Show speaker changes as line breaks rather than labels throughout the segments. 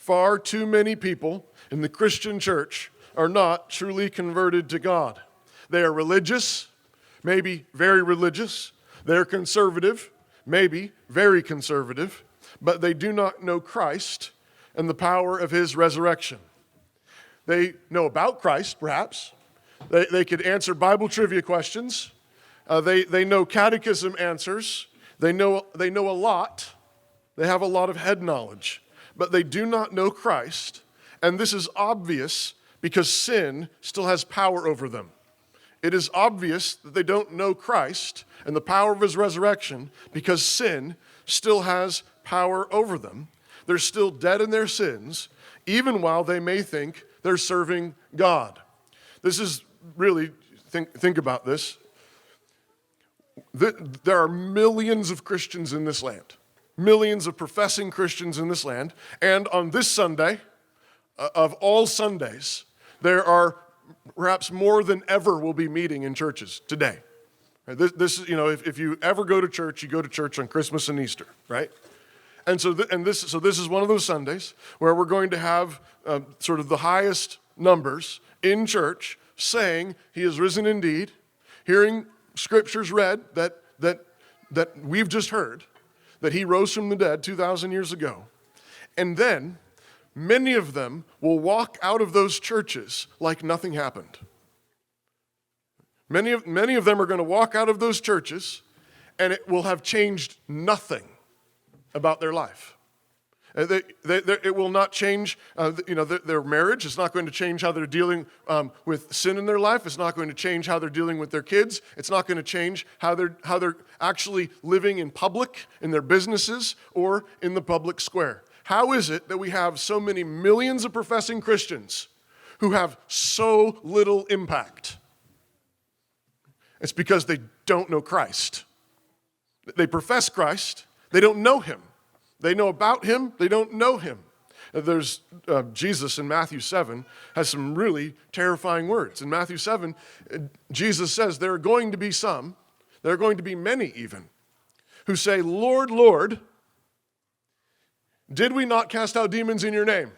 far too many people in the Christian church are not truly converted to God. They are religious, maybe very religious. They're conservative, maybe very conservative, but they do not know Christ and the power of his resurrection. They know about Christ, perhaps. They could answer Bible trivia questions. They know catechism answers. They know a lot. They have a lot of head knowledge, but they do not know Christ. And this is obvious because sin still has power over them. It is obvious that they don't know Christ and the power of his resurrection because sin still has power over them. They're still dead in their sins, even while they may think they're serving God. This is really, think about this. There are millions of Christians in this land, millions of professing Christians in this land, and on this Sunday, of all Sundays, there are perhaps more than ever will be meeting in churches today. This is, if you ever go to church, you go to church on Christmas and Easter, right? And so this is one of those Sundays where we're going to have sort of the highest numbers in church saying he is risen indeed, hearing scriptures read that we've just heard, that he rose from the dead 2,000 years ago. And then many of them will walk out of those churches like nothing happened. Many of them are going to walk out of those churches and it will have changed nothing about their life. It will not change their marriage. It's not going to change how they're dealing with sin in their life. It's not going to change how they're dealing with their kids. It's not going to change how they're actually living in public, in their businesses, or in the public square. How is it that we have so many millions of professing Christians who have so little impact? It's because they don't know Christ. They profess Christ. They don't know him. They know about him. They don't know him. There's Jesus in Matthew 7 has some really terrifying words. In Matthew 7, Jesus says there are going to be some, there are going to be many even, who say, Lord, Lord, did we not cast out demons in your name?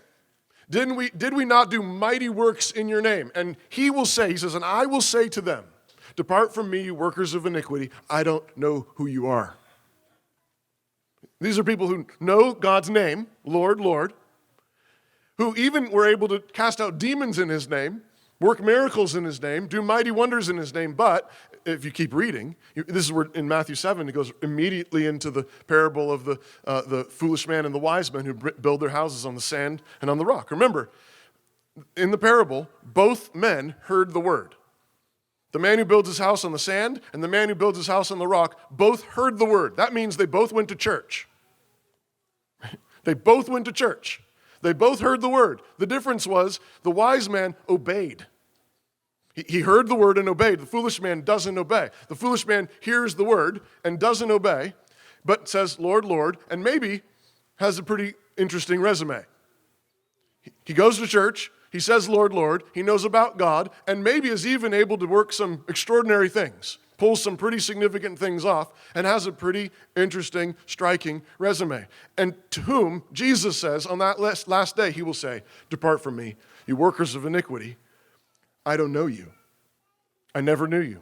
Did we not do mighty works in your name? And he says, and I will say to them, depart from me, you workers of iniquity. I don't know who you are. These are people who know God's name, Lord, Lord, who even were able to cast out demons in his name, work miracles in his name, do mighty wonders in his name. But if you keep reading, this is where in Matthew 7, it goes immediately into the parable of the foolish man and the wise men who build their houses on the sand and on the rock. Remember, in the parable, both men heard the word. The man who builds his house on the sand and the man who builds his house on the rock both heard the word. That means they both went to church. They both went to church. They both heard the word. The difference was the wise man obeyed. He heard the word and obeyed. The foolish man doesn't obey. The foolish man hears the word and doesn't obey, but says, Lord, Lord, and maybe has a pretty interesting resume. He goes to church. He says, Lord, Lord. He knows about God and maybe is even able to work some extraordinary things, pulls some pretty significant things off, and has a pretty interesting, striking resume. And to whom Jesus says on that last day, he will say, depart from me, you workers of iniquity. I don't know you. I never knew you.